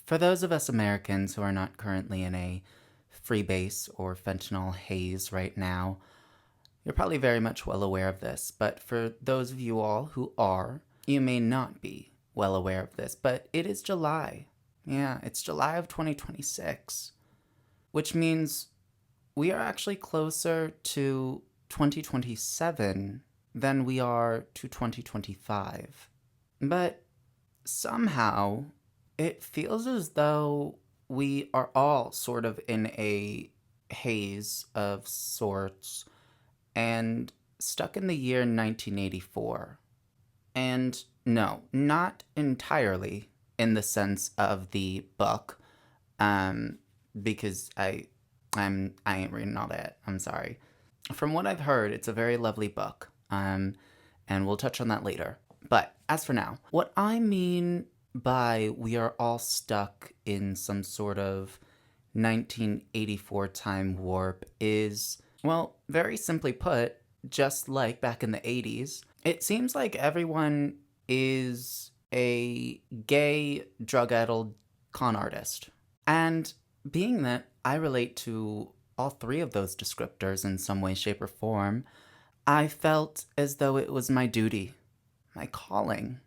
For those of us Americans who are not currently in a freebase or fentanyl haze right now, you're probably very much well aware of this. But for those of you all who are, you may not be well aware of this. But it is July. Yeah, it's July of 2026, which means we are actually closer to 2027 than we are to 2025. But somehow, it feels as though we are all sort of in a haze of sorts and stuck in the year 1984. And no, not entirely in the sense of the book, because I ain't reading all that. I'm sorry. From what I've heard, it's a very lovely book, and we'll touch on that later. But as for now, what I mean by we are all stuck in some sort of 1984 time warp is, well, very simply put, just like back in the 80s, it seems like everyone is a gay, drug-addled con artist. And being that I relate to all three of those descriptors in some way, shape, or form, I felt as though it was my duty, my calling,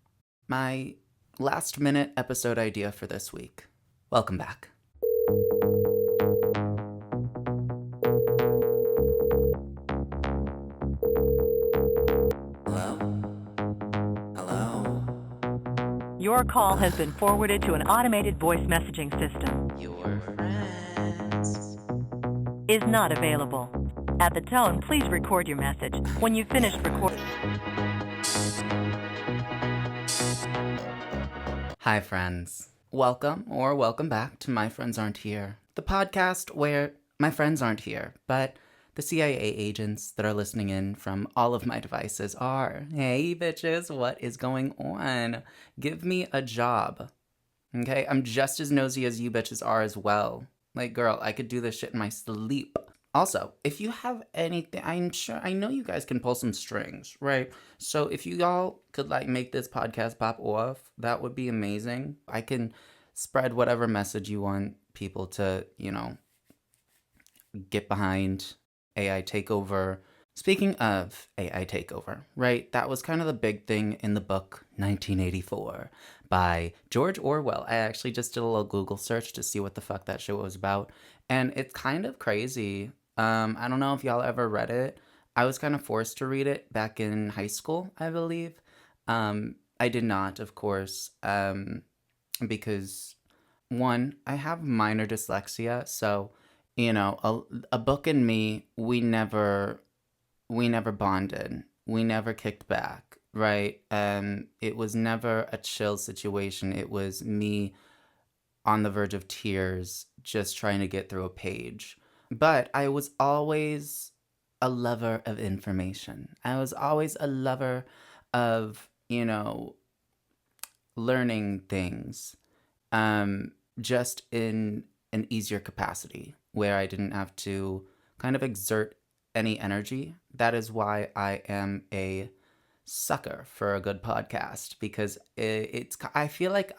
my last minute episode idea for this week. Welcome back. Hello? Hello? Your call has been forwarded to an automated voice messaging system. Your friends. Is not available. At the tone, please record your message. When you've finished recording. Hi, friends. Welcome or welcome back to My Friends Aren't Here, the podcast where my friends aren't here, but the CIA agents that are listening in from all of my devices are. Hey, bitches, what is going on? Give me a job. Okay? I'm just as nosy as you bitches are as well. Like, girl, I could do this shit in my sleep. Also, if you have anything, I know you guys can pull some strings, right? So if you all could make this podcast pop off, that would be amazing. I can spread whatever message you want people to, get behind. AI takeover. Speaking of AI takeover, right? That was kind of the big thing in the book 1984 by George Orwell. I actually just did a little Google search to see what the fuck that shit was about. And it's kind of crazy. I don't know if y'all ever read it. I was kind of forced to read it back in high school, I believe. I did not, of course, because one, I have minor dyslexia, so a book and me, we never bonded. We never kicked back, right? It was never a chill situation. It was me on the verge of tears, just trying to get through a page. But I was always a lover of information. I was always a lover of, learning things, just in an easier capacity where I didn't have to kind of exert any energy. That is why I am a sucker for a good podcast, because I feel like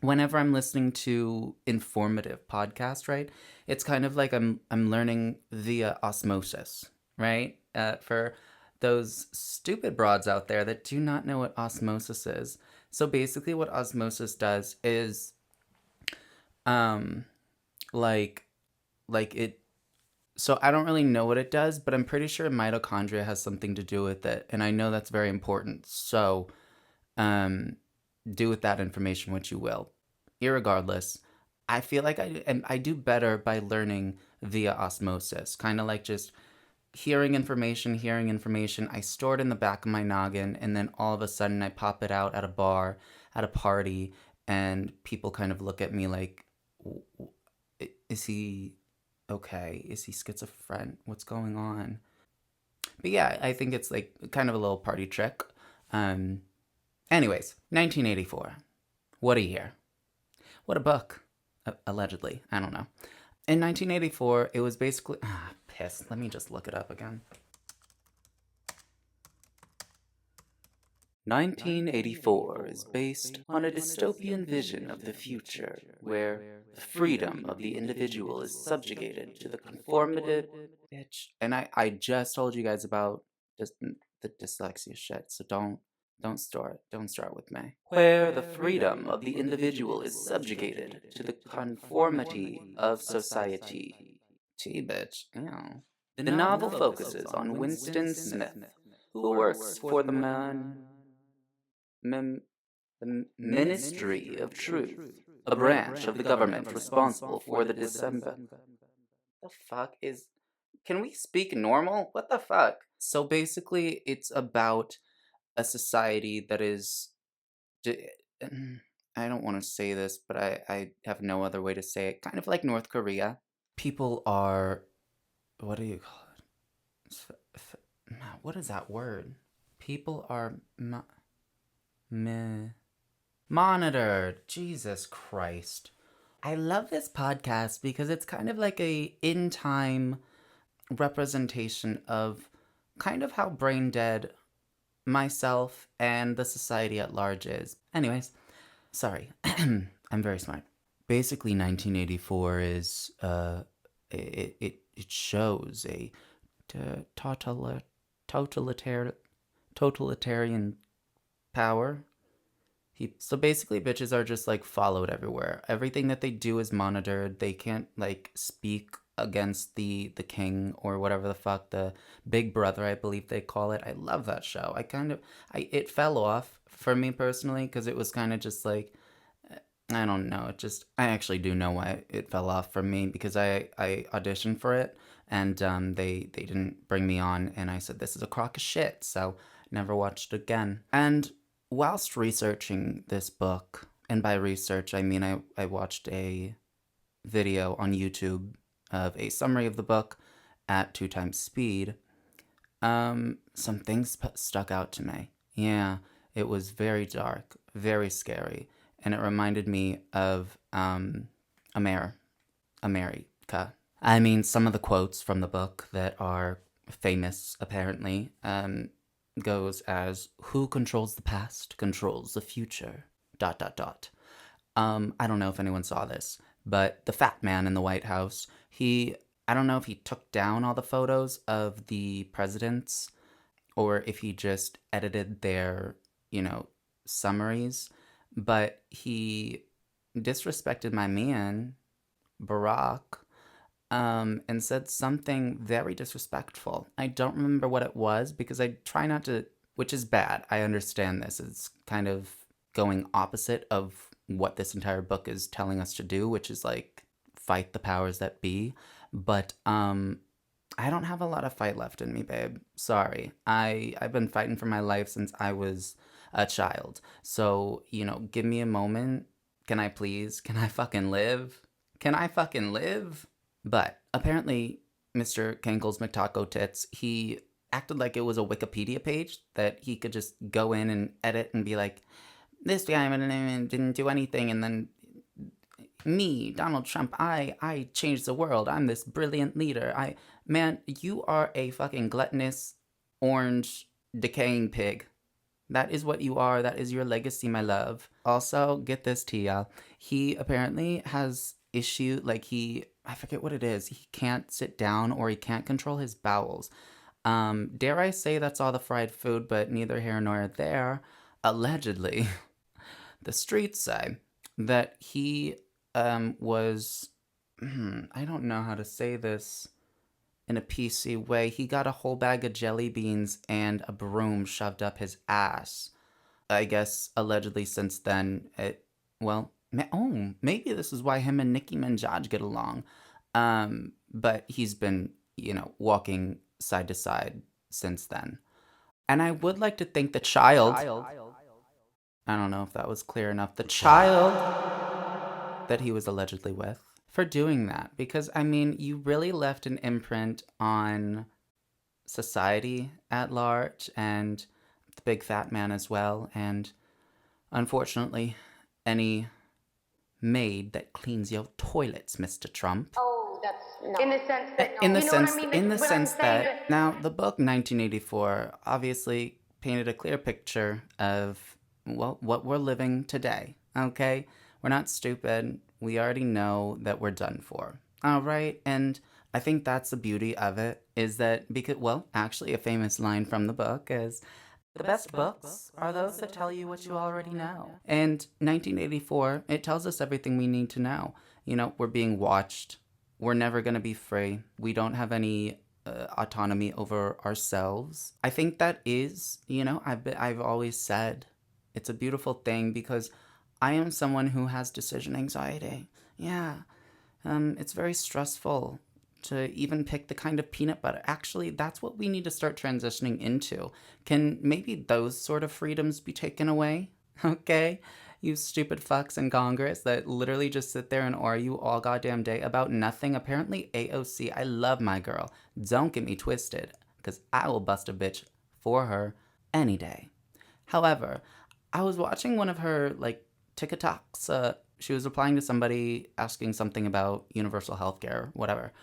whenever I'm listening to informative podcasts, right, it's kind of like I'm learning via osmosis, right? For those stupid broads out there that do not know what osmosis is. So basically what osmosis does is like it, so I don't really know what it does, but I'm pretty sure mitochondria has something to do with it, and I know that's very important. So do with that information what you will. Irregardless, I feel like I do better by learning via osmosis, kind of like just hearing information. I store it in the back of my noggin, and then all of a sudden I pop it out at a bar, at a party, and people kind of look at me like, is he okay? Is he schizophrenic? What's going on? But yeah, I think it's like kind of a little party trick. Anyways, 1984. What a year. What a book. Allegedly. I don't know. In 1984, it was basically... piss. Let me just look it up again. 1984 is based on a dystopian vision of the future where the freedom of the individual is subjugated to the conformative bitch. And I just told you guys about the dyslexia shit, so don't start with me. Where the freedom of the individual is subjugated to the conformity of society. T bitch, ew. The novel focuses on Winston Smith, who works for mem, the Ministry of Truth, a branch of the government responsible for the December. The fuck is. Can we speak normal? What the fuck? So basically, it's about a society that is. I don't want to say this, but I have no other way to say it. Kind of like North Korea. People are. What do you call it? What is that word? People are monitored. Jesus Christ. I love this podcast because it's kind of like a in time representation of kind of how brain dead myself and the society at large is. Anyways, sorry. I'm very smart. Basically 1984 is it shows a totalitarian power. So basically, bitches are just like followed everywhere. Everything that they do is monitored. They can't like speak against the king or whatever the fuck, the big brother, I believe they call it. I love that show. It fell off for me personally because it was kind of just like, I don't know. I actually do know why it fell off for me because I auditioned for it and they didn't bring me on and I said, this is a crock of shit. So never watched it again. And whilst researching this book, and by research, I mean I watched a video on YouTube of a summary of the book at 2 times speed, some things stuck out to me. Yeah, it was very dark, very scary, and it reminded me of America. I mean, some of the quotes from the book that are famous, apparently, goes as, "Who controls the past controls the future. Dot dot dot." I don't know if anyone saw this, but the fat man in the White House, I don't know if he took down all the photos of the presidents or if he just edited their, summaries, but he disrespected my man, Barack, and said something very disrespectful. I don't remember what it was because I try not to, which is bad. I understand this. It's kind of going opposite of what this entire book is telling us to do, which is like fight the powers that be. But I don't have a lot of fight left in me, babe. Sorry. I've been fighting for my life since I was a child. So, give me a moment. Can I please? Can I fucking live? Can I fucking live? But apparently, Mr. Kankle's McTaco Tits, he acted like it was a Wikipedia page that he could just go in and edit and be like, this guy didn't do anything, and then me, Donald Trump, I changed the world. I'm this brilliant leader. Man, you are a fucking gluttonous, orange, decaying pig. That is what you are. That is your legacy, my love. Also, get this, Tia. He apparently has issue, like I forget what it is. He can't sit down or he can't control his bowels. Dare I say that's all the fried food, but neither here nor there. Allegedly, the streets say that he was, I don't know how to say this in a PC way. He got a whole bag of jelly beans and a broom shoved up his ass. I guess allegedly since then, maybe this is why him and Nicki Minaj get along. But he's been, walking side to side since then. And I would like to thank the child. I don't know if that was clear enough. The child that he was allegedly with for doing that. Because, I mean, you really left an imprint on society at large and the big fat man as well. And unfortunately, any maid that cleans your toilets, Mr. Trump. Oh, that's no. In the sense that, In the you know what sense, I mean? in the What I'm sense saying that now the book 1984, obviously painted a clear picture of, well, what we're living today. Okay? We're not stupid. We already know that we're done for. All right? And I think that's the beauty of it is that because, well, actually, a famous line from the book is the best books are those that tell you what you already know. And 1984, it tells us everything we need to know. We're being watched. We're never going to be free. We don't have any autonomy over ourselves. I think that is, I've always said it's a beautiful thing because I am someone who has decision anxiety. Yeah, it's very stressful to even pick the kind of peanut butter. Actually, that's what we need to start transitioning into. Can maybe those sort of freedoms be taken away? Okay? You stupid fucks in Congress that literally just sit there and argue all goddamn day about nothing. Apparently, AOC, I love my girl. Don't get me twisted, because I will bust a bitch for her any day. However, I was watching one of her like TikToks. She was replying to somebody asking something about universal healthcare, whatever.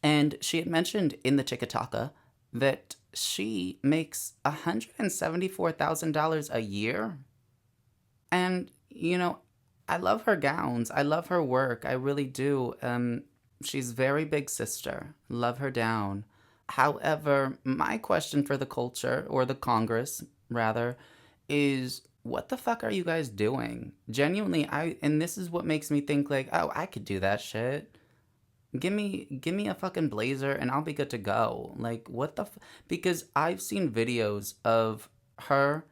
And she had mentioned in the TikToka that she makes $174,000 a year. And, I love her gowns. I love her work. I really do. She's very big sister. Love her down. However, my question for the culture, or the Congress, rather, is what the fuck are you guys doing? Genuinely, and this is what makes me think like, oh, I could do that shit. Give me a fucking blazer and I'll be good to go. Like what the because I've seen videos of her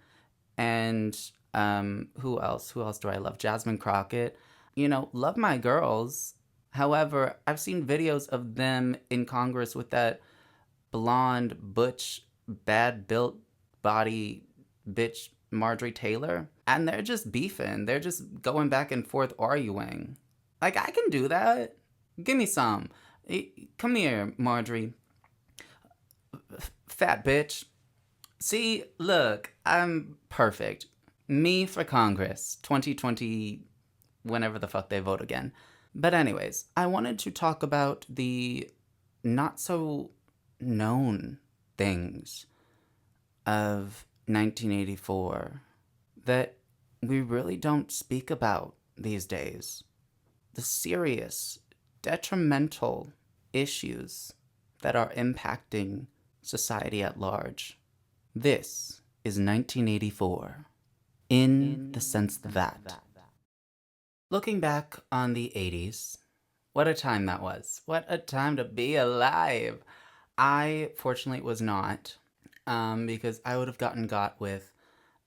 and who else? Who else do I love? Jasmine Crockett. Love my girls. However, I've seen videos of them in Congress with that blonde, butch, bad built body bitch Marjorie Taylor. And they're just beefing. They're just going back and forth arguing. Like, I can do that. Give me some. Come here, Marjorie. Fat bitch. See, look, I'm perfect. Me for Congress, 2020, whenever the fuck they vote again. But, anyways, I wanted to talk about the not so known things of 1984 that we really don't speak about these days. The serious, detrimental issues that are impacting society at large. This is 1984, in the sense that. Looking back on the 80s, what a time that was. What a time to be alive. I, fortunately, was not, because I would have gotten got with,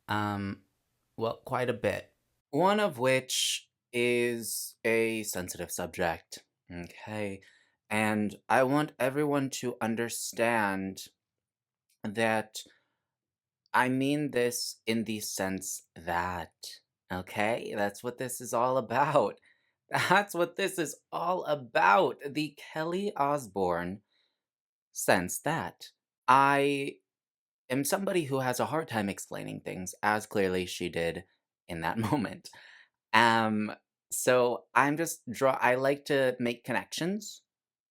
well, quite a bit. One of which is a sensitive subject. Okay. And I want everyone to understand that I mean this in the sense that, okay? That's what this is all about. That's what this is all about. The Kelly Osbourne sense that. I am somebody who has a hard time explaining things, as clearly she did in that moment. Um, so I'm just I like to make connections.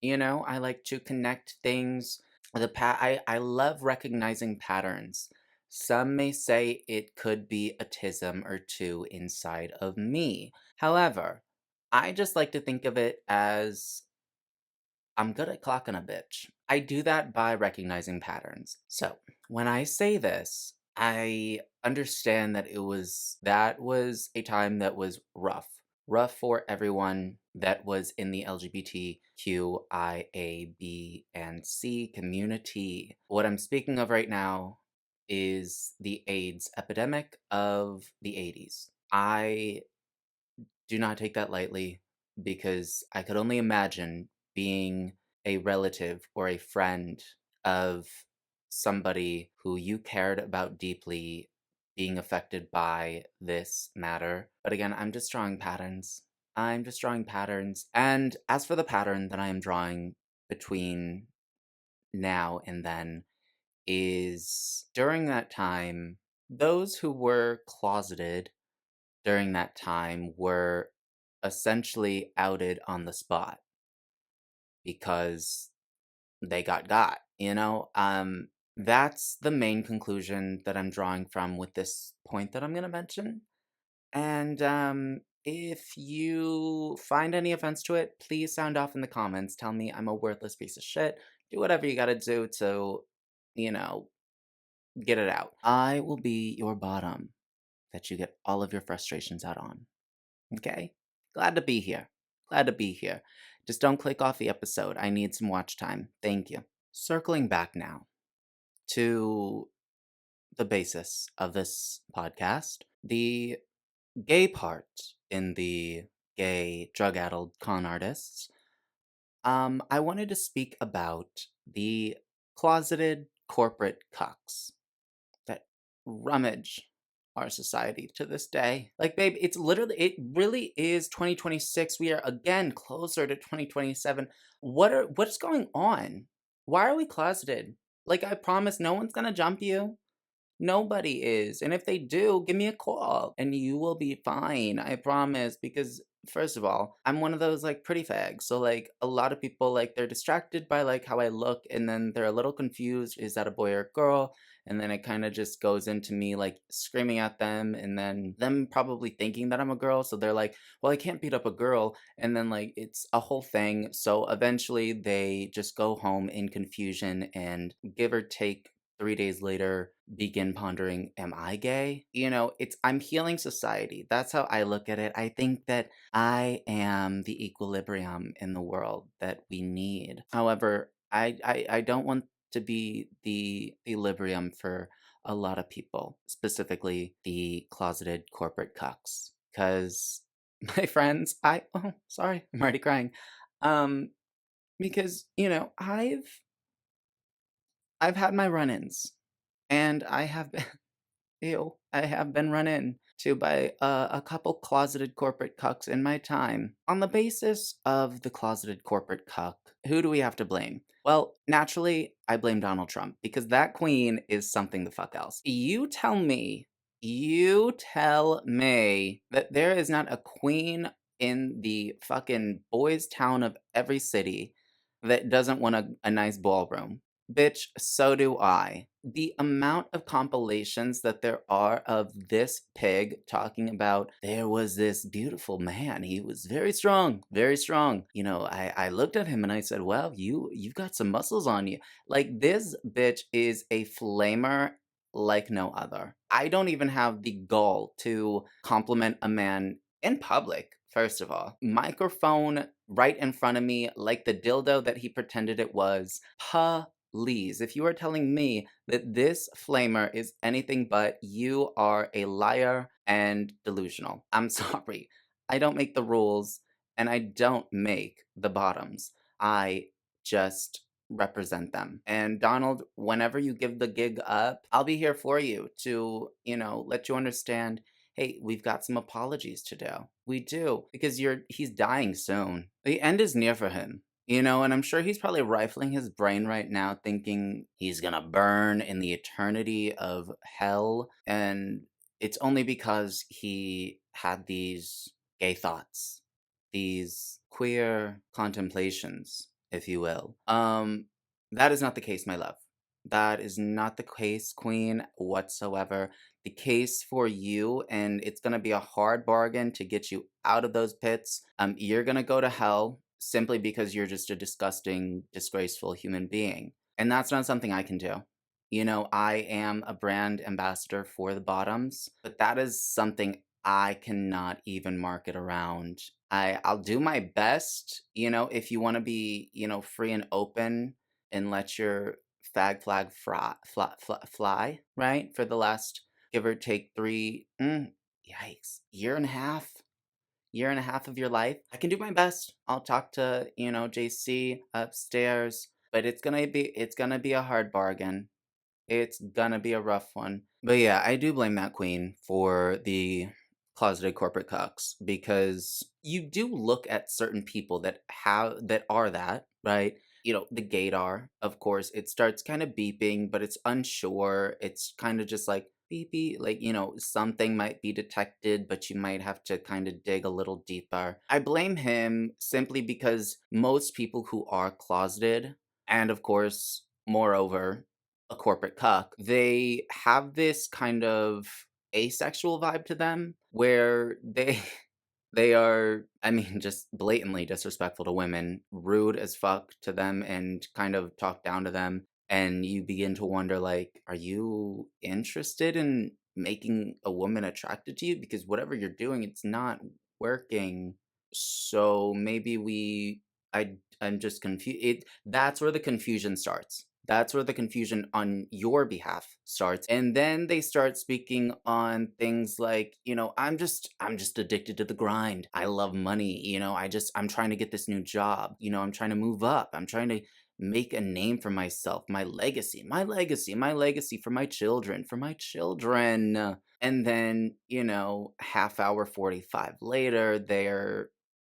I like to connect things. I love recognizing patterns. Some may say it could be a tism or two inside of me. However, I just like to think of it as I'm good at clocking a bitch. I do that by recognizing patterns. So, when I say this, I understand that was a time that was rough. Rough for everyone that was in the LGBTQIA, B, and C community. What I'm speaking of right now is the AIDS epidemic of the 80s. I do not take that lightly because I could only imagine being a relative or a friend of somebody who you cared about deeply being affected by this matter. But again, I'm just drawing patterns. I'm just drawing patterns. And as for the pattern that I am drawing between now and then, is during that time, those who were closeted during that time were essentially outed on the spot because they got. That's the main conclusion that I'm drawing from with this point that I'm going to mention. And if you find any offense to it, please sound off in the comments. Tell me I'm a worthless piece of shit. Do whatever you got to do to, you know, get it out. I will be your bottom that you get all of your frustrations out on. Okay? Glad to be here. Glad to be here. Just don't click off the episode. I need some watch time. Thank you. Circling back now to the basis of this podcast, the gay part in the gay drug addled con artists. I wanted to speak about the closeted corporate cucks that rummage our society to this day. Like, babe, it really is 2026. We are again closer to 2027. What's going on? Why are we closeted? Like, I promise no one's gonna jump you. Nobody is, and if they do, give me a call, and you will be fine, I promise, because, first of all, I'm one of those, like, pretty fags, so, like, a lot of people, like, they're distracted by, like, how I look, and then they're a little confused, is that a boy or a girl? And then it kinda just goes into me, like, screaming at them, and then them probably thinking that I'm a girl, so they're like, "Well, I can't beat up a girl," and then, like, it's a whole thing, so eventually they just go home in confusion and give or take 3 days later begin pondering, am I gay? I'm healing society. That's how I look at it. I think that I am the equilibrium in the world that we need. However, I don't want to be the equilibrium for a lot of people, specifically the closeted corporate cucks. Because my friends, oh, sorry, I'm already crying. Um, because, I've had my run-ins, and I have been ew, I have been run in to by a couple closeted corporate cucks in my time. On the basis of the closeted corporate cuck, who do we have to blame? Well, naturally, I blame Donald Trump because that queen is something the fuck else. You tell me that there is not a queen in the fucking boys' town of every city that doesn't want a nice ballroom. Bitch, so do I. The amount of compilations that there are of this pig talking about there was this beautiful man. He was very strong, very strong. I looked at him and I said, "Well, you've got some muscles on you." Like this bitch is a flamer like no other. I don't even have the gall to compliment a man in public, first of all. Microphone right in front of me, like the dildo that he pretended it was. Please, if you are telling me that this flamer is anything but, you are a liar and delusional. I'm sorry. I don't make the rules and I don't make the bottoms. I just represent them. And Donald, whenever you give the gig up, I'll be here for you to, let you understand, hey, we've got some apologies to do. We do, because he's dying soon. The end is near for him. And I'm sure he's probably rifling his brain right now, thinking he's gonna burn in the eternity of hell. And it's only because he had these gay thoughts, these queer contemplations, if you will. That is not the case, my love. That is not the case, queen, whatsoever. The case for you, and it's gonna be a hard bargain to get you out of those pits. You're gonna go to hell simply because you're just a disgusting, disgraceful human being. And that's not something I can do. I am a brand ambassador for the bottoms, but that is something I cannot even market around. I'll do my best, if you want to be, free and open and let your fag flag fly, right? For the last give or take yikes, year and a half of your life. I can do my best. I'll talk to, JC upstairs, but it's gonna be a hard bargain. It's gonna be a rough one. But yeah, I do blame that queen for the closeted corporate cucks because you do look at certain people that are that, right? The gaydar, of course, it starts kind of beeping, but it's unsure. It's kind of just like beep beep, like, something might be detected, but you might have to kind of dig a little deeper. I blame him simply because most people who are closeted, and of course, moreover, a corporate cuck, they have this kind of asexual vibe to them where they are, I mean, just blatantly disrespectful to women, rude as fuck to them, and kind of talk down to them. And you begin to wonder, like, are you interested in making a woman attracted to you? Because whatever you're doing, it's not working. So maybe I'm just confused. That's where the confusion starts. That's where the confusion on your behalf starts. And then they start speaking on things like, I'm just addicted to the grind. I love money, I'm trying to get this new job. I'm trying to move up. I'm trying to make a name for myself, my legacy for my children, for my children. And then, half hour 45 later, they're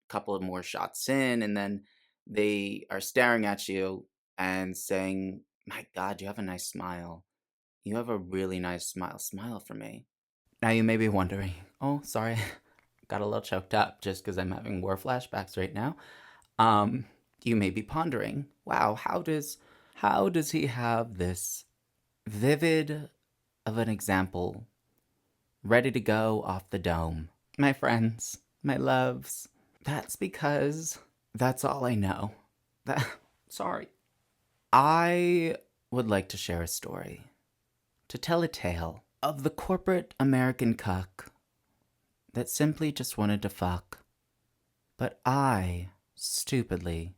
a couple of more shots in, and then they are staring at you and saying, "My God, you have a nice smile. You have a really nice smile. Smile for me." Now you may be wondering, oh, sorry, got a little choked up just because I'm having war flashbacks right now. Um, you may be pondering, wow, how does he have this vivid of an example ready to go off the dome? My friends, my loves, that's because that's all I know. That, sorry. I would like to share a story, to tell a tale of the corporate American cuck that simply just wanted to fuck. But I, stupidly,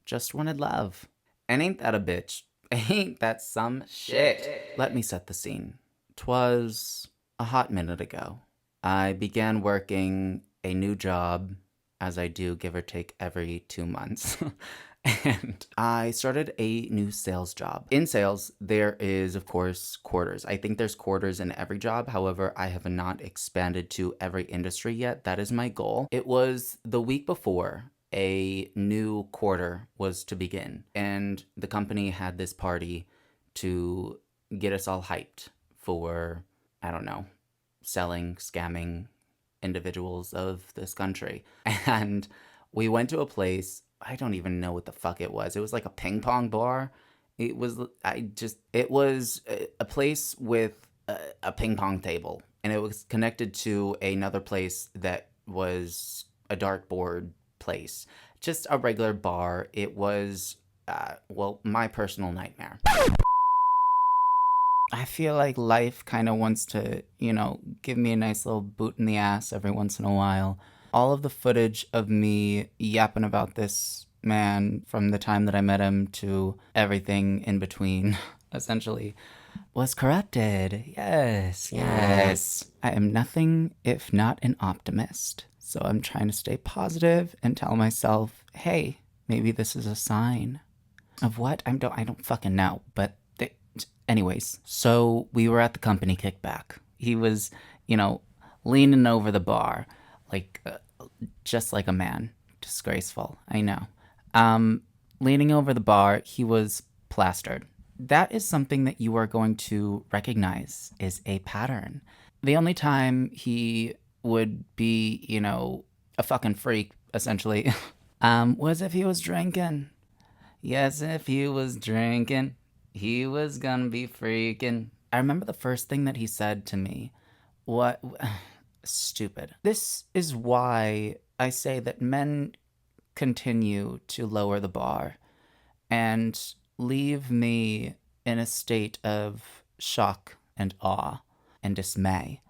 just wanted love. And ain't that a bitch? Ain't that some shit? Let me set the scene. 'Twas a hot minute ago. I began working a new job, as I do give or take every 2 months. And I started a new sales job. In sales, there is, of course, quarters. I think there's quarters in every job. However, I have not expanded to every industry yet. That is my goal. It was the week before a new quarter was to begin, and the company had this party to get us all hyped for, I don't know, selling, scamming individuals of this country. And we went to a place, I don't even know what the fuck it was. It was like a ping pong bar. It was a place with a ping pong table, and it was connected to another place that was a dartboard place. Just a regular bar. It was, well, my personal nightmare. I feel like life kind of wants to, give me a nice little boot in the ass every once in a while. All of the footage of me yapping about this man from the time that I met him to everything in between, essentially, was corrupted. Yes, yes. I am nothing if not an optimist. So I'm trying to stay positive and tell myself, hey, maybe this is a sign of what? I don't fucking know, but anyways, so we were at the company kickback. He was, leaning over the bar, like, just like a man. Disgraceful, I know. Leaning over the bar, he was plastered. That is something that you are going to recognize is a pattern. The only time he would be, a fucking freak, essentially, was if he was drinking. Yes, if he was drinking, he was gonna be freaking. I remember the first thing that he said to me. What? Stupid. This is why I say that men continue to lower the bar and leave me in a state of shock and awe and dismay.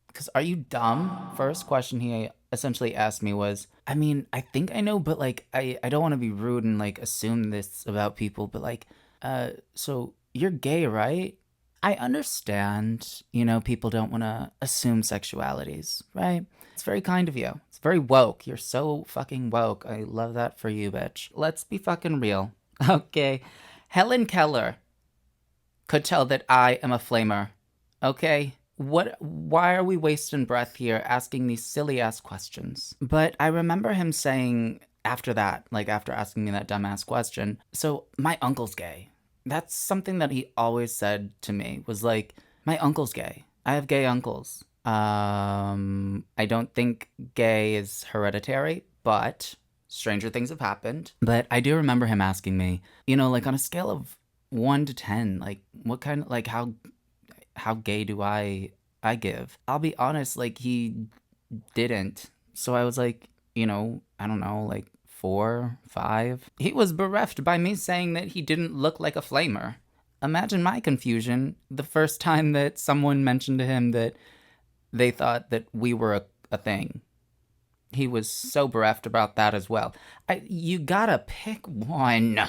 Because are you dumb? First question he essentially asked me was, I mean, I think I know, but like, I don't want to be rude and like assume this about people, but like, so you're gay, right? I understand, people don't want to assume sexualities, right? It's very kind of you. It's very woke. You're so fucking woke. I love that for you, bitch. Let's be fucking real. Okay. Helen Keller could tell that I am a flamer. Okay? Why are we wasting breath here asking these silly ass questions? But I remember him saying after that, like after asking me that dumbass question, so my uncle's gay. That's something that he always said to me was like, my uncle's gay. I have gay uncles. I don't think gay is hereditary, but stranger things have happened. But I do remember him asking me, like on a scale of 1 to 10, like what kind of like how gay do I give? I'll be honest, like he didn't. So I was like, I don't know, like 4, 5. He was bereft by me saying that he didn't look like a flamer. Imagine my confusion the first time that someone mentioned to him that they thought that we were a thing. He was so bereft about that as well. You gotta pick one.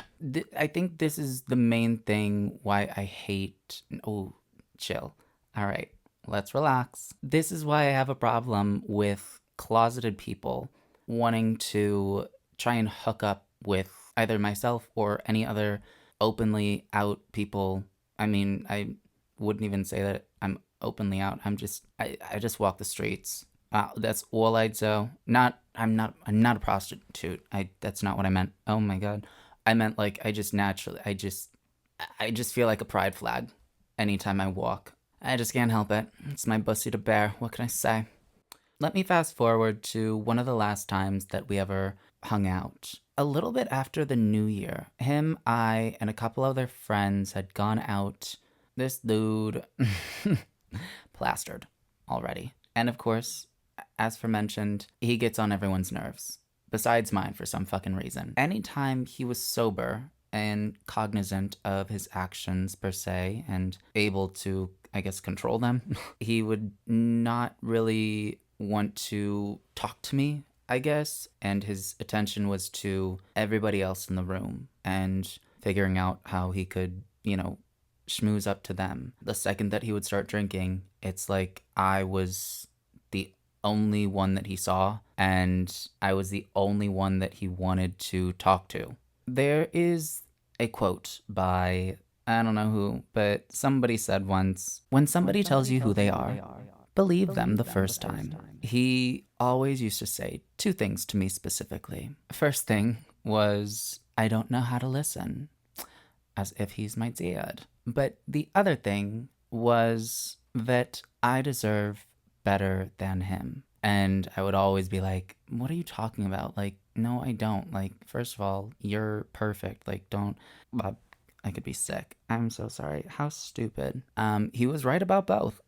I think this is the main thing why I hate. Oh, chill. All right, let's relax. This is why I have a problem with closeted people wanting to try and hook up with either myself or any other openly out people. I mean, I wouldn't even say that I'm openly out. I just walk the streets. That's all I'd say. I'm not a prostitute. That's not what I meant. Oh my god. I meant like I just feel like a pride flag anytime I walk. I just can't help it. It's my bussy to bear. What can I say? Let me fast forward to one of the last times that we ever hung out. A little bit after the new year, him, I, and a couple other friends had gone out. This dude plastered already. And of course, as for mentioned, he gets on everyone's nerves, besides mine for some fucking reason. Anytime he was sober and cognizant of his actions per se and able to, I guess, control them, he would not really want to talk to me, I guess, and his attention was to everybody else in the room and figuring out how he could, schmooze up to them. The second that he would start drinking, it's like I was the only one that he saw, and I was the only one that he wanted to talk to. There is a quote by, I don't know who, but somebody said once, when somebody tells you who they are, believe them the first time. He always used to say two things to me specifically. First thing was, I don't know how to listen, as if he's my dad. But the other thing was that I deserve better than him. And I would always be like, what are you talking about? Like, no, I don't. Like, first of all, you're perfect. Like, don't. I could be sick. I'm so sorry. How stupid. He was right about both.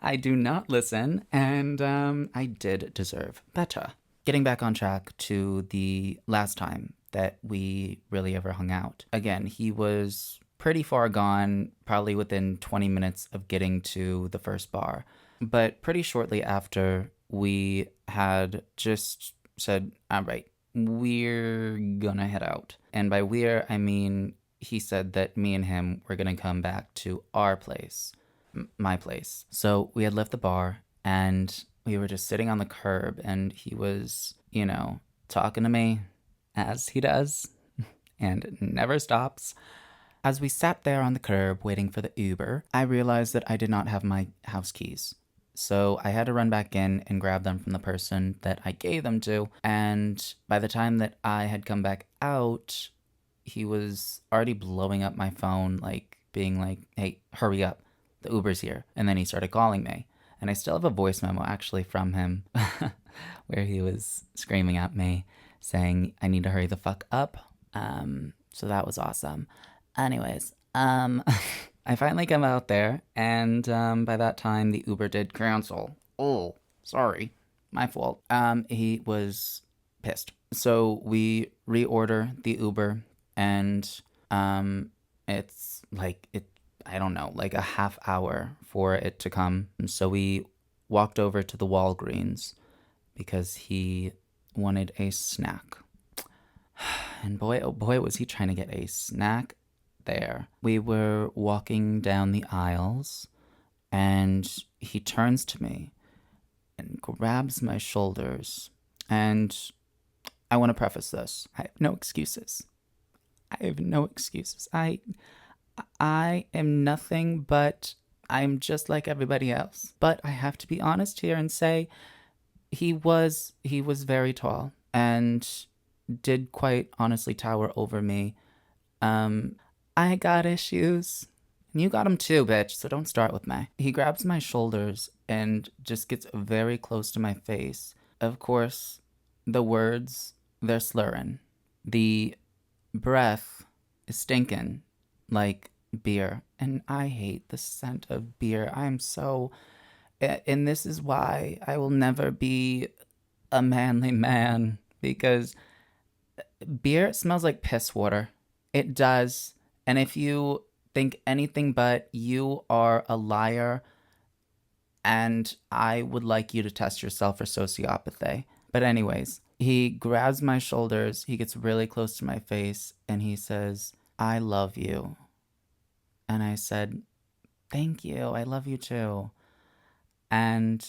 I do not listen, and I did deserve better. Getting back on track to the last time that we really ever hung out. Again, he was pretty far gone, probably within 20 minutes of getting to the first bar. But pretty shortly after, we had just said, all right, we're gonna head out. And by we're, I mean he said that me and him were gonna come back to our place, my place. So we had left the bar and we were just sitting on the curb, and he was, talking to me as he does and never stops. As we sat there on the curb waiting for the Uber, I realized that I did not have my house keys. So I had to run back in and grab them from the person that I gave them to. And by the time that I had come back out, he was already blowing up my phone, like being like, hey, hurry up. The Uber's here. And then he started calling me. And I still have a voice memo actually from him where he was screaming at me saying, I need to hurry the fuck up. So that was awesome. Anyways, I finally come out there, and by that time, the Uber did cancel. Oh, sorry. My fault. He was pissed. So we reorder the Uber, and it's like, I don't know, like a half hour for it to come. And so we walked over to the Walgreens because he wanted a snack. And boy, oh boy, was he trying to get a snack there. We were walking down the aisles, and he turns to me and grabs my shoulders. And I want to preface this. I have no excuses. I have no excuses. I am nothing but I'm just like everybody else. But I have to be honest here and say he was very tall and did quite honestly tower over me. I got issues. And you got them too, bitch, so don't start with me. He grabs my shoulders and just gets very close to my face. Of course, the words, they're slurring. The breath is stinking. like beer, and I hate the scent of beer. I'm so, and this is why I will never be a manly man because beer smells like piss water. It does. And if you think anything but, you are a liar, and I would like you to test yourself for sociopathy. But, anyways, he grabs my shoulders, he gets really close to my face, and he says, I love you. And I said, thank you. I love you too. And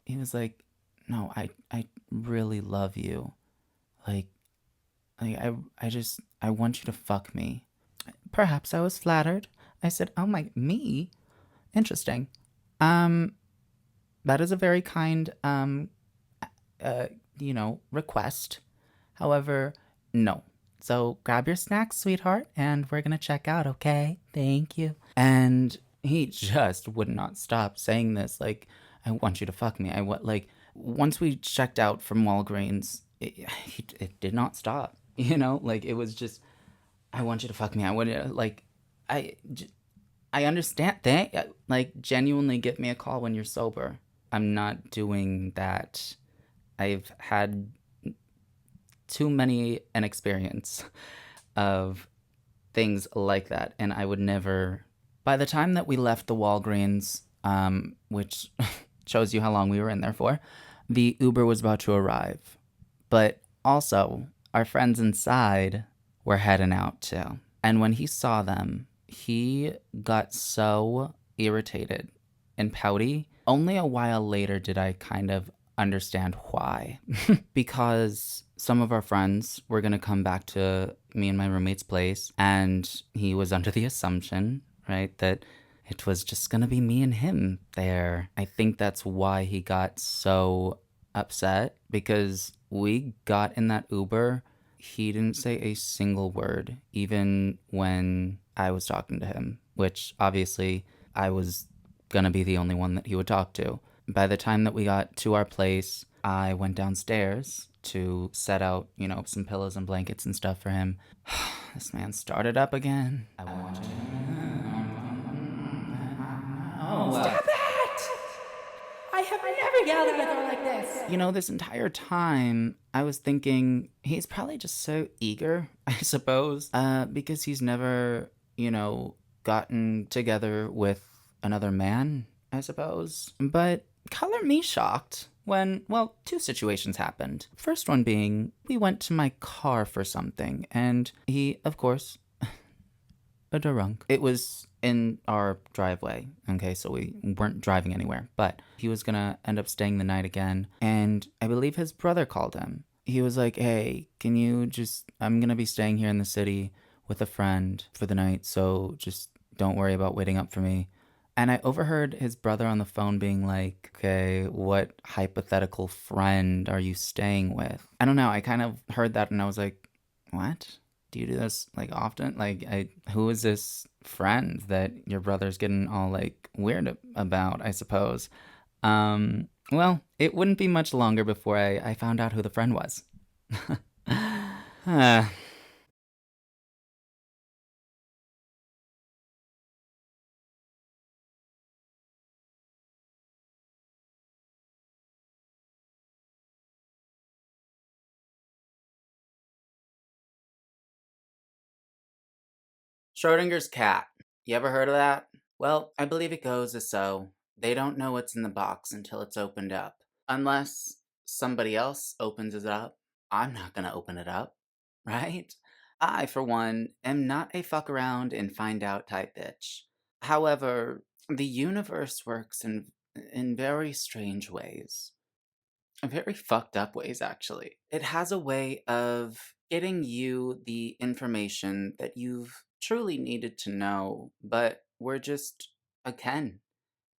he was like, no, I really love you. Like, I want you to fuck me. Perhaps I was flattered. I said, oh my, me? Interesting. Um, that is a very kind, uh, request. However, no. So grab your snacks, sweetheart, and we're gonna check out, okay? Thank you. And he just would not stop saying this. Like, I want you to fuck me. I want, like, once we checked out from Walgreens, it did not stop. Like, it was just, I want you to fuck me. I want to, like, I, I understand. Like, genuinely give me a call when you're sober. I'm not doing that. I've had too many an experience of things like that, and I would never. By the time that we left the Walgreens, which shows you how long we were in there for, the Uber was about to arrive. But also, our friends inside were heading out too. And when he saw them, he got so irritated and pouty. Only a while later did I kind of understand why. Because some of our friends were going to come back to me and my roommate's place, and he was under the assumption, right, that it was just going to be me and him there. I think that's why he got so upset, because we got in that Uber. He didn't say a single word, even when I was talking to him, which obviously I was gonna be the only one that he would talk to. By the time that we got to our place, I went downstairs to set out, some pillows and blankets and stuff for him. This man started up again. I want you. No. Stop it! I have never yelled at a girl like this. This entire time, I was thinking he's probably just so eager, I suppose, because he's never, gotten together with another man, I suppose. But color me shocked when, well, two situations happened. First one being, we went to my car for something, and he, of course, a drunk. It was in our driveway, okay, so we weren't driving anywhere, but he was gonna end up staying the night again, and I believe his brother called him. He was like, hey, can you just, I'm gonna be staying here in the city with a friend for the night, so just don't worry about waiting up for me. And I overheard his brother on the phone being like, okay, what hypothetical friend are you staying with? I don't know, I kind of heard that and I was like, what? Do you do this like often? Like, who is this friend that your brother's getting all like weird about? I suppose. Well, it wouldn't be much longer before I found out who the friend was. uh, Schrodinger's cat. You ever heard of that? Well, I believe it goes as so. They don't know what's in the box until it's opened up. Unless somebody else opens it up, I'm not gonna open it up, right? I, for one, am not a fuck around and find out type bitch. However, the universe works in very strange ways. Very fucked up ways, actually. It has a way of getting you the information that you've truly needed to know, but we're just, again,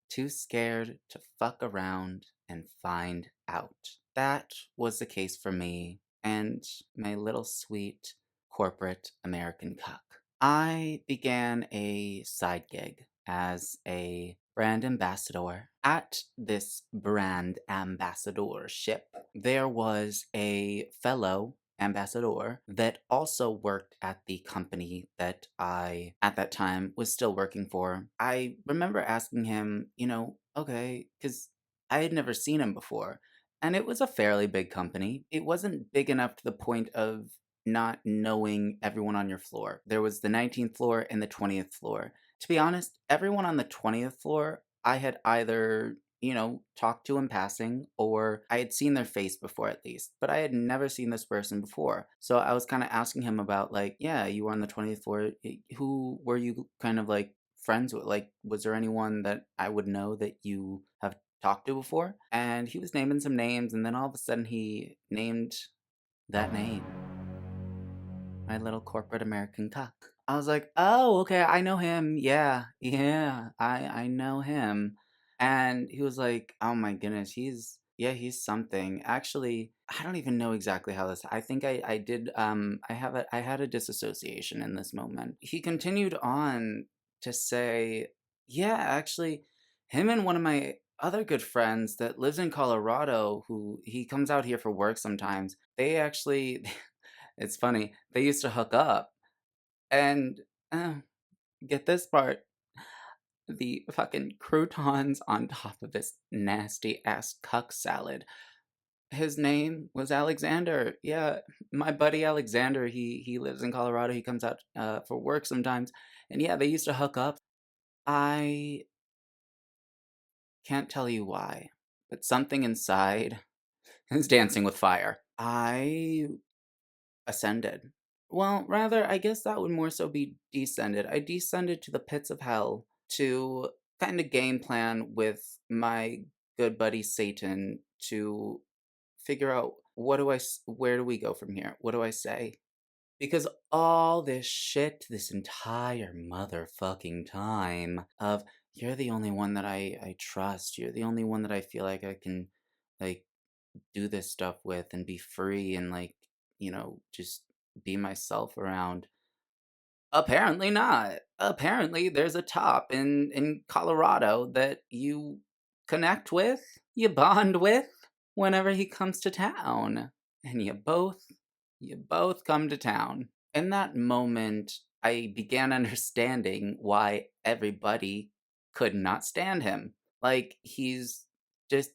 too scared to fuck around and find out. That was the case for me and my little sweet corporate American cuck. I began a side gig as a brand ambassador. At this brand ambassadorship, there was a fellow ambassador that also worked at the company that I, at that time, was still working for. I remember asking him, okay, because I had never seen him before. And it was a fairly big company. It wasn't big enough to the point of not knowing everyone on your floor. There was the 19th floor and the 20th floor. To be honest, everyone on the 20th floor, I had either talked to in passing, or I had seen their face before at least, but I had never seen this person before. So I was kind of asking him about, like, yeah, you were on the 20th floor. Who were you kind of like friends with? Like, was there anyone that I would know that you have talked to before? And he was naming some names, and then all of a sudden he named that name, my little corporate American cuck. I was like, "Oh, okay, I know him. Yeah, yeah, I know him." And he was like, "Oh my goodness, he's something." Actually, I don't even know exactly how this. I think I did. I had a disassociation in this moment. He continued on to say, "Yeah, actually, him and one of my other good friends that lives in Colorado, who he comes out here for work sometimes. They actually." It's funny. They used to hook up, and uh, get this part, the fucking croutons on top of this nasty ass cuck salad. His name was Alexander. Yeah, my buddy Alexander. He lives in Colorado. He comes out for work sometimes, and yeah, they used to hook up. I can't tell you why, but something inside is dancing with fire. I ascended. Well, rather, I guess that would more so be descended. I descended to the pits of hell to kind of game plan with my good buddy Satan to figure out where do we go from here? What do I say? Because all this shit, this entire motherfucking time of you're the only one that I trust, you're the only one that I feel like I can, like, do this stuff with and be free and, like, just be myself around. Apparently not. Apparently there's a top in Colorado that you connect with, you bond with whenever he comes to town. And you both come to town. In that moment, I began understanding why everybody could not stand him. Like, he's just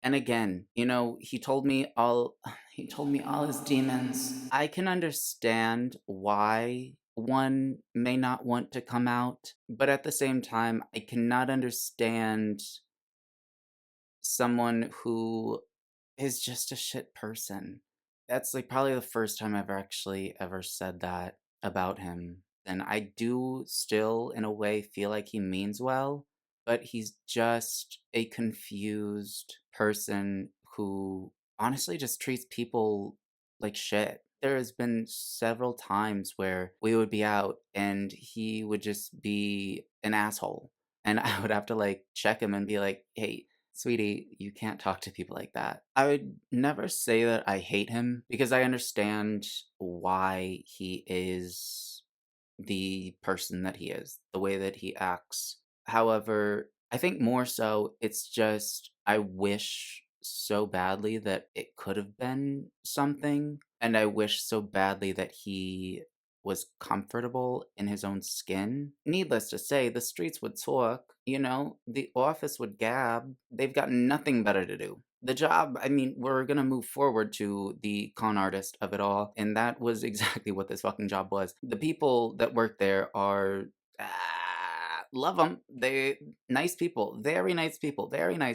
and again, he told me all his demons. I can understand why one may not want to come out, but at the same time, I cannot understand someone who is just a shit person. That's like probably the first time I've actually ever said that about him. And I do still, in a way, feel like he means well, but he's just a confused person who honestly just treats people like shit. There has been several times where we would be out and he would just be an asshole. And I would have to, like, check him and be like, hey, sweetie, you can't talk to people like that. I would never say that I hate him because I understand why he is the person that he is, the way that he acts. However, I think more so it's just I wish so badly that it could have been something, and I wish so badly that he was comfortable in his own skin. Needless to say, the streets would talk, the office would gab. They've got nothing better to do. The job, I mean, we're gonna move forward to the con artist of it all, and that was exactly what this fucking job was. The people that work there are love them. They nice people, very nice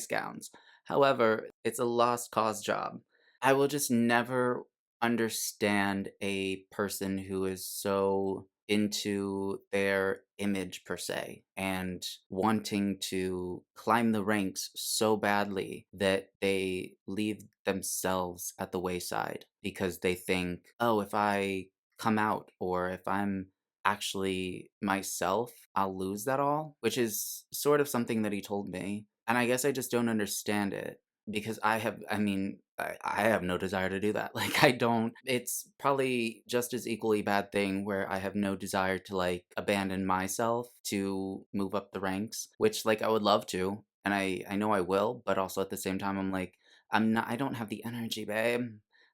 gowns. However, it's a lost cause job. I will just never understand a person who is so into their image per se and wanting to climb the ranks so badly that they leave themselves at the wayside because they think, oh, if I come out or if I'm actually myself, I'll lose that all, which is sort of something that he told me. And I guess I just don't understand it because I have no desire to do that. Like, I don't, it's probably just as equally bad thing where I have no desire to, like, abandon myself to move up the ranks, which, like, I would love to. And I know I will, but also at the same time, I'm like, I don't have the energy, babe.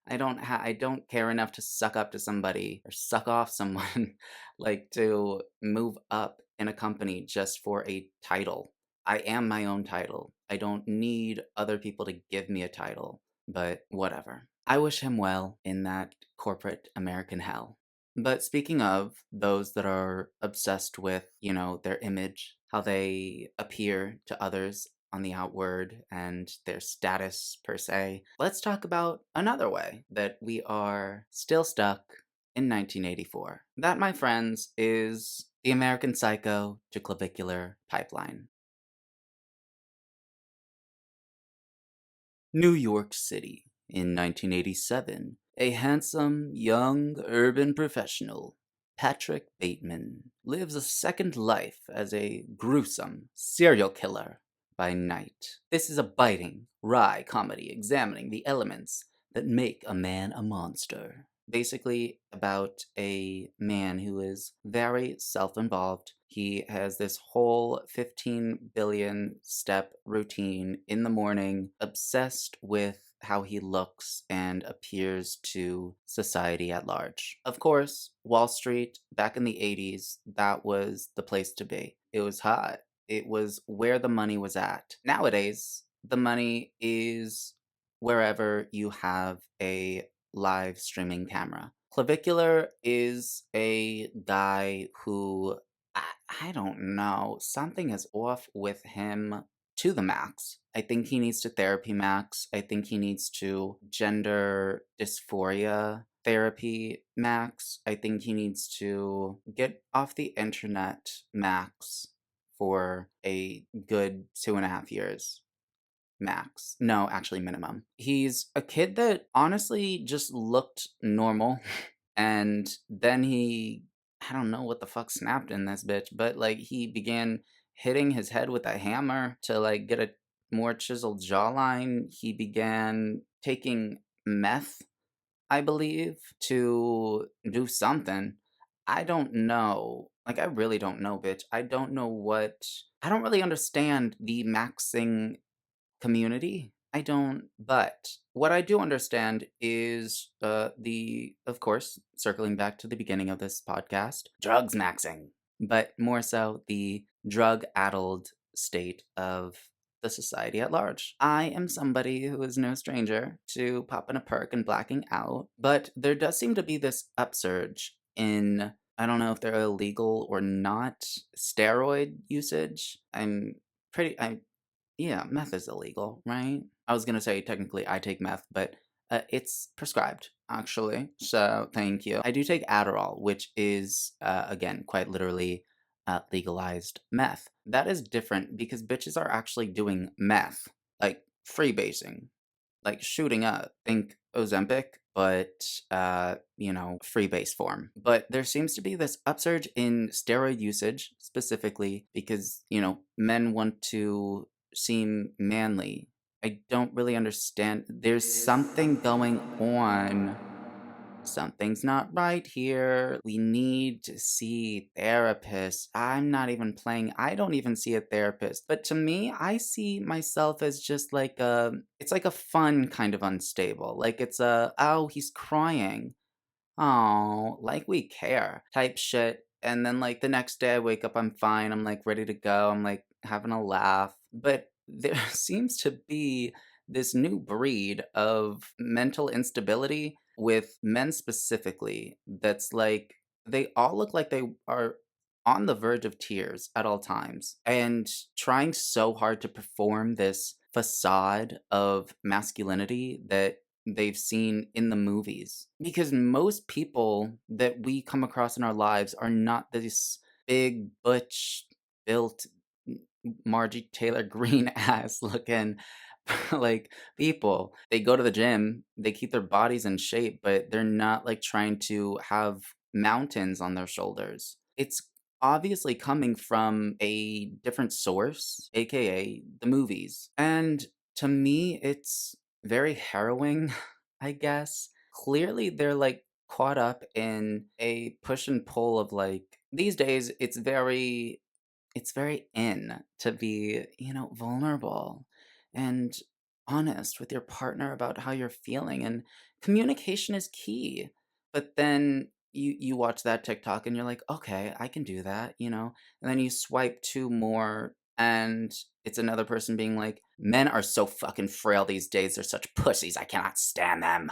I don't care enough to suck up to somebody or suck off someone like to move up in a company just for a title. I am my own title. I don't need other people to give me a title, but whatever. I wish him well in that corporate American hell. But speaking of those that are obsessed with, their image, how they appear to others on the outward and their status per se, let's talk about another way that we are still stuck in 1984. That, my friends, is the American Psycho to Clavicular pipeline. New York City in 1987. A handsome, young, urban professional, Patrick Bateman, lives a second life as a gruesome serial killer by night. This is a biting, wry comedy examining the elements that make a man a monster. Basically, about a man who is very self involved. He has this whole 15 billion step routine in the morning, obsessed with how he looks and appears to society at large. Of course, Wall Street back in the 80s, that was the place to be. It was hot. It was where the money was at. Nowadays, the money is wherever you have a live streaming camera. Clavicular is a guy who I, I don't know, something is off with him to the max. I think he needs to therapy max. I think he needs to gender dysphoria therapy max. I think he needs to get off the internet max for a good 2.5 years max. No, actually minimum. He's a kid that honestly just looked normal and then I don't know what the fuck snapped in this bitch, but like he began hitting his head with a hammer to like get a more chiseled jawline. He began taking meth, I believe, to do something. I don't know. Like I really don't know, bitch. I don't really understand the maxing community. I don't, but what I do understand is of course, circling back to the beginning of this podcast, drugs maxing, but more so the drug addled state of the society at large. I am somebody who is no stranger to popping a perk and blacking out, but there does seem to be this upsurge in, I don't know if they're illegal or not, steroid usage. I'm yeah, meth is illegal, right? I was gonna say technically I take meth, but it's prescribed, actually. So thank you. I do take Adderall, which is, again, quite literally legalized meth. That is different because bitches are actually doing meth, like freebasing, like shooting up. Think Ozempic, but freebase form. But there seems to be this upsurge in steroid usage specifically because, men want to seem manly. I don't really understand. There's something going on. Something's not right here. We need to see therapists. I'm not even playing. I don't even see a therapist. But to me, I see myself as just like it's like a fun kind of unstable. Like it's oh, he's crying. Oh, like we care type shit. And then like the next day I wake up, I'm fine. I'm like ready to go. I'm like having a laugh. But there seems to be this new breed of mental instability with men specifically that's like they all look like they are on the verge of tears at all times and trying so hard to perform this facade of masculinity that they've seen in the movies. Because most people that we come across in our lives are not this big, butch, built, Margie Taylor Green ass looking like people. They go to the gym, they keep their bodies in shape, but they're not like trying to have mountains on their shoulders. It's obviously coming from a different source, aka the movies. And to me, it's very harrowing, I guess. Clearly, they're like caught up in a push and pull of like these days it's very in to be, vulnerable. And honest with your partner about how you're feeling, and communication is key. But then you watch that TikTok and you're like, "Okay, I can do that," you know? And then you swipe 2 more and it's another person being like, "Men are so fucking frail these days. They're such pussies. I cannot stand them."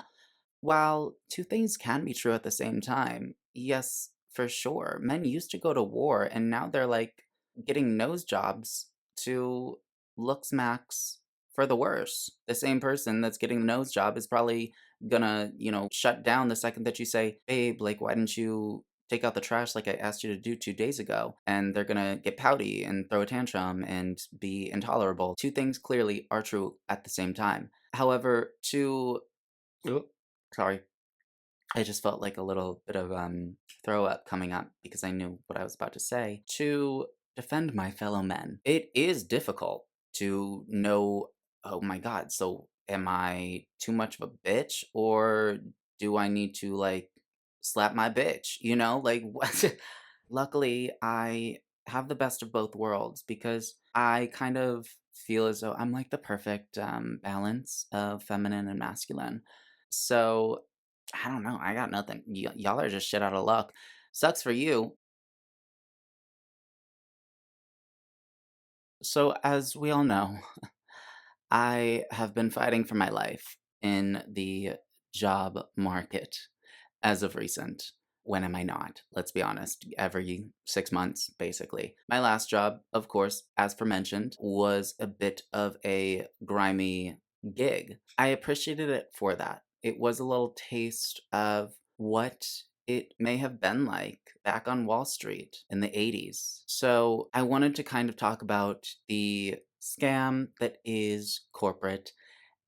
While two things can be true at the same time, yes, for sure. Men used to go to war and now they're like getting nose jobs to looks max for the worse. The same person that's getting the nose job is probably gonna, shut down the second that you say, "Babe, like, why didn't you take out the trash like I asked you to do 2 days ago?" And they're gonna get pouty and throw a tantrum and be intolerable. Two things clearly are true at the same time. However, to Oop, sorry. I just felt like a little bit of throw up coming up because I knew what I was about to say. To defend my fellow men, it is difficult to know, oh my god, so am I too much of a bitch or do I need to like slap my bitch? You know, like what? Luckily, I have the best of both worlds because I kind of feel as though I'm like the perfect balance of feminine and masculine. So I don't know. I got nothing. Y'all are just shit out of luck. Sucks for you. So, as we all know, I have been fighting for my life in the job market as of recent. When am I not? Let's be honest. Every 6 months, basically. My last job, of course, as mentioned, was a bit of a grimy gig. I appreciated it for that. It was a little taste of what it may have been like back on Wall Street in the 80s. So I wanted to kind of talk about the scam that is corporate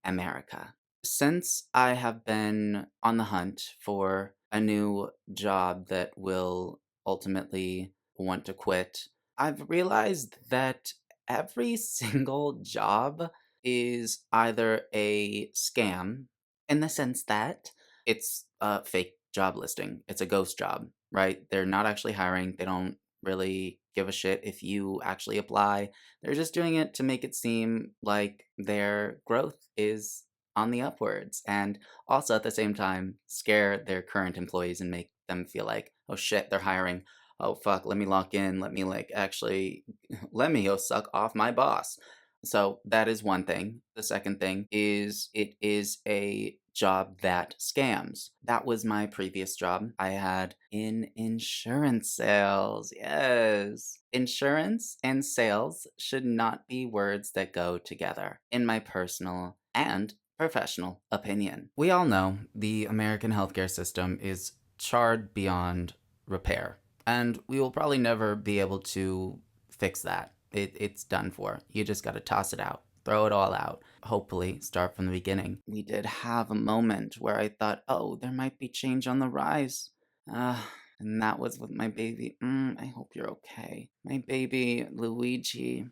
America. Since I have been on the hunt for a new job that will ultimately want to quit, I've realized that every single job is either a scam in the sense that it's a fake job listing, it's a ghost job, right? They're not actually hiring, they don't really give a shit if you actually apply. They're just doing it to make it seem like their growth is on the upwards and also at the same time scare their current employees and make them feel like, oh shit, they're hiring. Oh fuck, let me lock in. Let me like actually let me go suck off my boss. So that is one thing. The second thing is it is a job that scams. That was my previous job. I had in insurance sales. Yes. Insurance and sales should not be words that go together, in my personal and professional opinion. We all know the American healthcare system is charred beyond repair, and we will probably never be able to fix that. It's done for. You just got to toss it out, throw it all out. Hopefully, start from the beginning. We did have a moment where I thought, oh, there might be change on the rise. Uh, and that was with my baby. I hope you're okay. My baby, Luigi.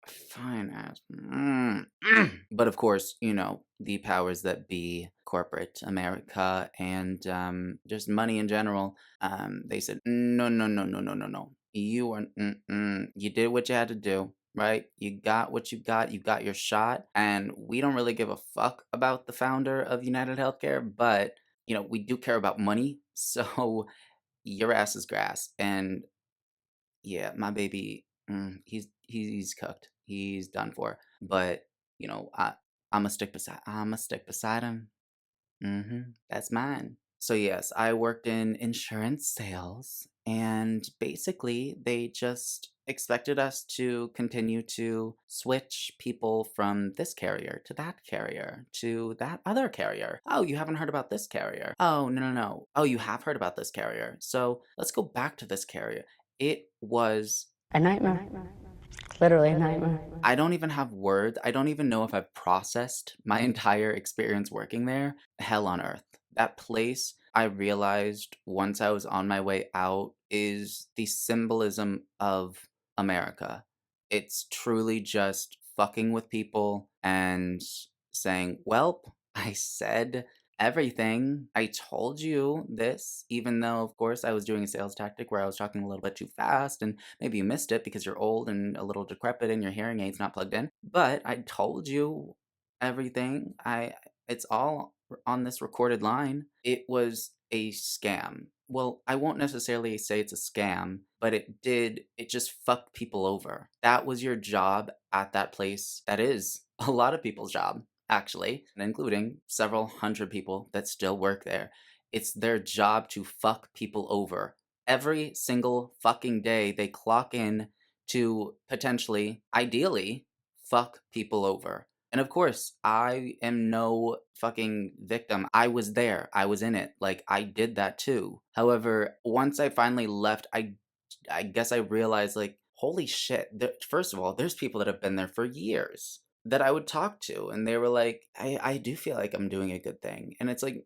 Fine ass. But of course, the powers that be, corporate America, and just money in general, they said, no, no, no, no, no, no, no. You are, you did what you had to do, right? You got what you got your shot, and we don't really give a fuck about the founder of United Healthcare, but, we do care about money, so your ass is grass. And yeah, my baby, he's cooked. He's done for. But I'm a stick beside him. That's mine. So yes, I worked in insurance sales, and basically they just expected us to continue to switch people from this carrier to that carrier to that other carrier. Oh, you haven't heard about this carrier. Oh, no, no, no. Oh, you have heard about this carrier. So let's go back to this carrier. It was A nightmare. Literally a nightmare. I don't even have words. I don't even know if I've processed my entire experience working there. Hell on earth. That place, I realized once I was on my way out, is the symbolism of America. It's truly just fucking with people and saying, "Welp, I said everything. I told you this," even though, of course, I was doing a sales tactic where I was talking a little bit too fast and maybe you missed it because you're old and a little decrepit and your hearing aid's not plugged in. But I told you everything. It's all on this recorded line. It was a scam. Well, I won't necessarily say it's a scam, but it just fucked people over. That was your job at that place. That is a lot of people's job, actually, and including several hundred people that still work there. It's their job to fuck people over. Every single fucking day they clock in to potentially, ideally, fuck people over. And of course, I am no fucking victim. I was there. I was in it. Like I did that too. However, once I finally left, I guess I realized like holy shit. First of all, there's people that have been there for years that I would talk to and they were like, I do feel like I'm doing a good thing. And it's like,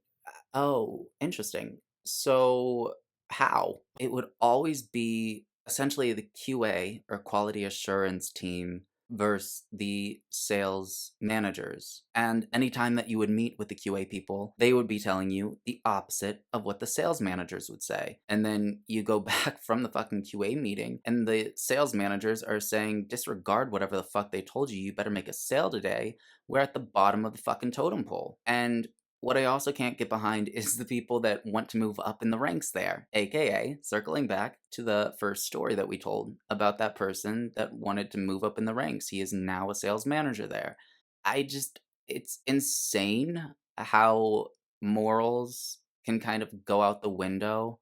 oh, interesting. So, how? It would always be essentially the QA or quality assurance team versus the sales managers. And anytime that you would meet with the QA people, they would be telling you the opposite of what the sales managers would say. And then you go back from the fucking QA meeting, and the sales managers are saying, disregard whatever the fuck they told you. You better make a sale today. We're at the bottom of the fucking totem pole. And what I also can't get behind is the people that want to move up in the ranks there, aka circling back to the first story that we told about that person that wanted to move up in the ranks. He is now a sales manager there. It's insane how morals can kind of go out the window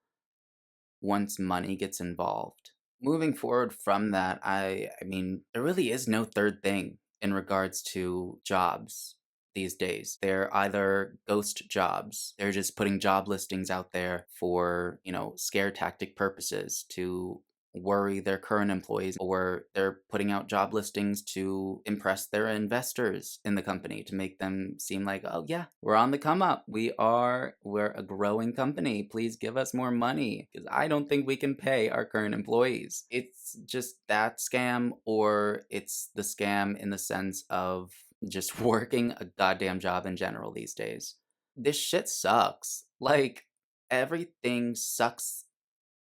once money gets involved. Moving forward from that, I mean, there really is no third thing in regards to jobs these days. They're either ghost jobs. They're just putting job listings out there for, scare tactic purposes to worry their current employees, or they're putting out job listings to impress their investors in the company to make them seem like, oh yeah, we're on the come up. We're a growing company. Please give us more money because I don't think we can pay our current employees. It's just that scam, or it's the scam in the sense of just working a goddamn job in general these days. This shit sucks. Like, everything sucks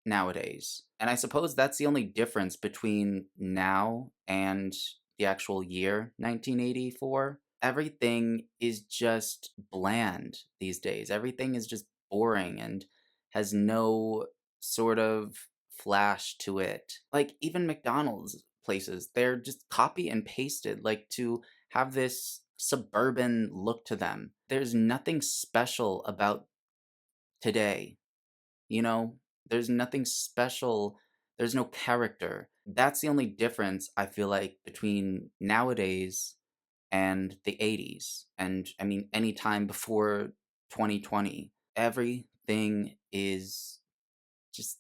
nowadays. And I suppose that's the only difference between now and the actual year 1984. Everything is just bland these days. Everything is just boring and has no sort of flash to it. Like even McDonald's places, they're just copy and pasted like to have this suburban look to them. There's nothing special about today, you know, there's nothing special. There's no character. That's the only difference I feel like between nowadays and the 80s. And I mean, any time before 2020, everything is just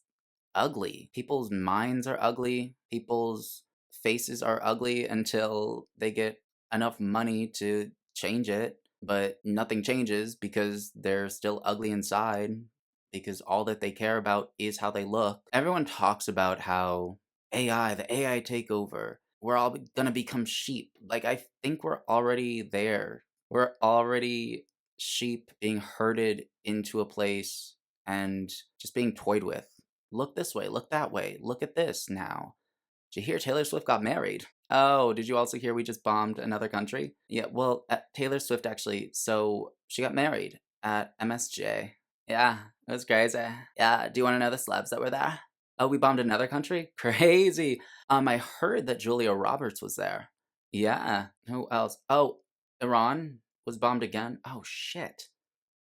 ugly. People's minds are ugly. People's faces are ugly until they get enough money to change it. But nothing changes because they're still ugly inside because all that they care about is how they look. Everyone talks about how the AI takeover, we're all gonna become sheep. Like, I think we're already there. We're already sheep being herded into a place and just being toyed with. Look this way, look that way, look at this now. Did you hear Taylor Swift got married? Oh, did you also hear we just bombed another country? Yeah, well, Taylor Swift actually, so she got married at MSJ. Yeah, it was crazy. Yeah, do you want to know the celebs that were there? Oh, we bombed another country? Crazy. I heard that Julia Roberts was there. Yeah, who else? Oh, Iran was bombed again. Oh, shit.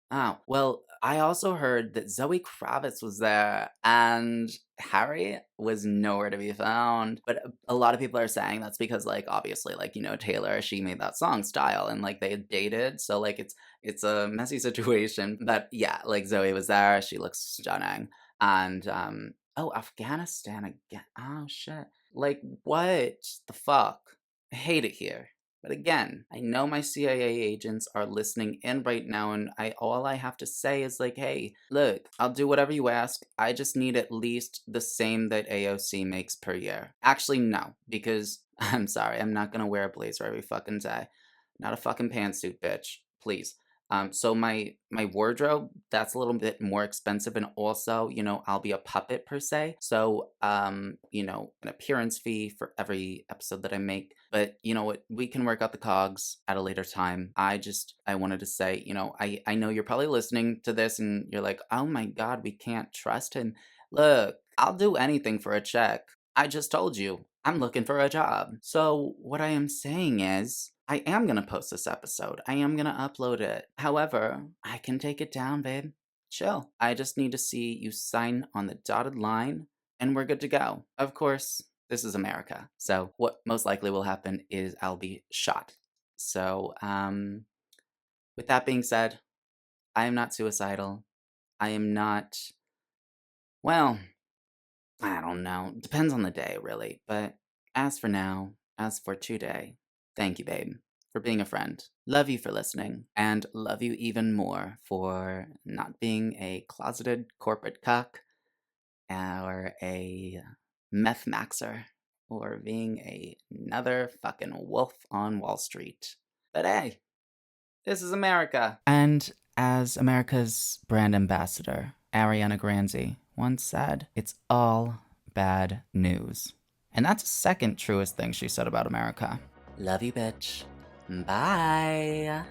Oh, well, I also heard that Zoe Kravitz was there and Harry was nowhere to be found. But a lot of people are saying that's because, like, obviously, like, Taylor, she made that song Style and like they had dated. So like it's a messy situation. But yeah, like Zoe was there, she looks stunning. And oh, Afghanistan again. Oh shit. Like what the fuck? I hate it here. But again, I know my CIA agents are listening in right now, and all I have to say is like, hey, look, I'll do whatever you ask. I just need at least the same that AOC makes per year. Actually, no, because I'm sorry, I'm not gonna wear a blazer every fucking day. Not a fucking pantsuit, bitch. Please. So my wardrobe, that's a little bit more expensive, and also, I'll be a puppet per se. So, an appearance fee for every episode that I make. But you know what? We can work out the cogs at a later time. I wanted to say, I know you're probably listening to this and you're like, oh my God, we can't trust him. Look, I'll do anything for a check. I just told you, I'm looking for a job. So, what I am saying is, I am going to post this episode. I am going to upload it. However, I can take it down, babe. Chill. I just need to see you sign on the dotted line, and we're good to go. Of course, this is America. So, what most likely will happen is I'll be shot. So, with that being said, I am not suicidal. I am not, well, I don't know. Depends on the day, really. But as for now, as for today, thank you, babe, for being a friend. Love you for listening, and love you even more for not being a closeted corporate cuck or a meth maxer or being another fucking wolf on Wall Street. But hey, this is America. And as America's brand ambassador, Ariana Grande once said, it's all bad news. And that's the second truest thing she said about America. Love you, bitch. Bye.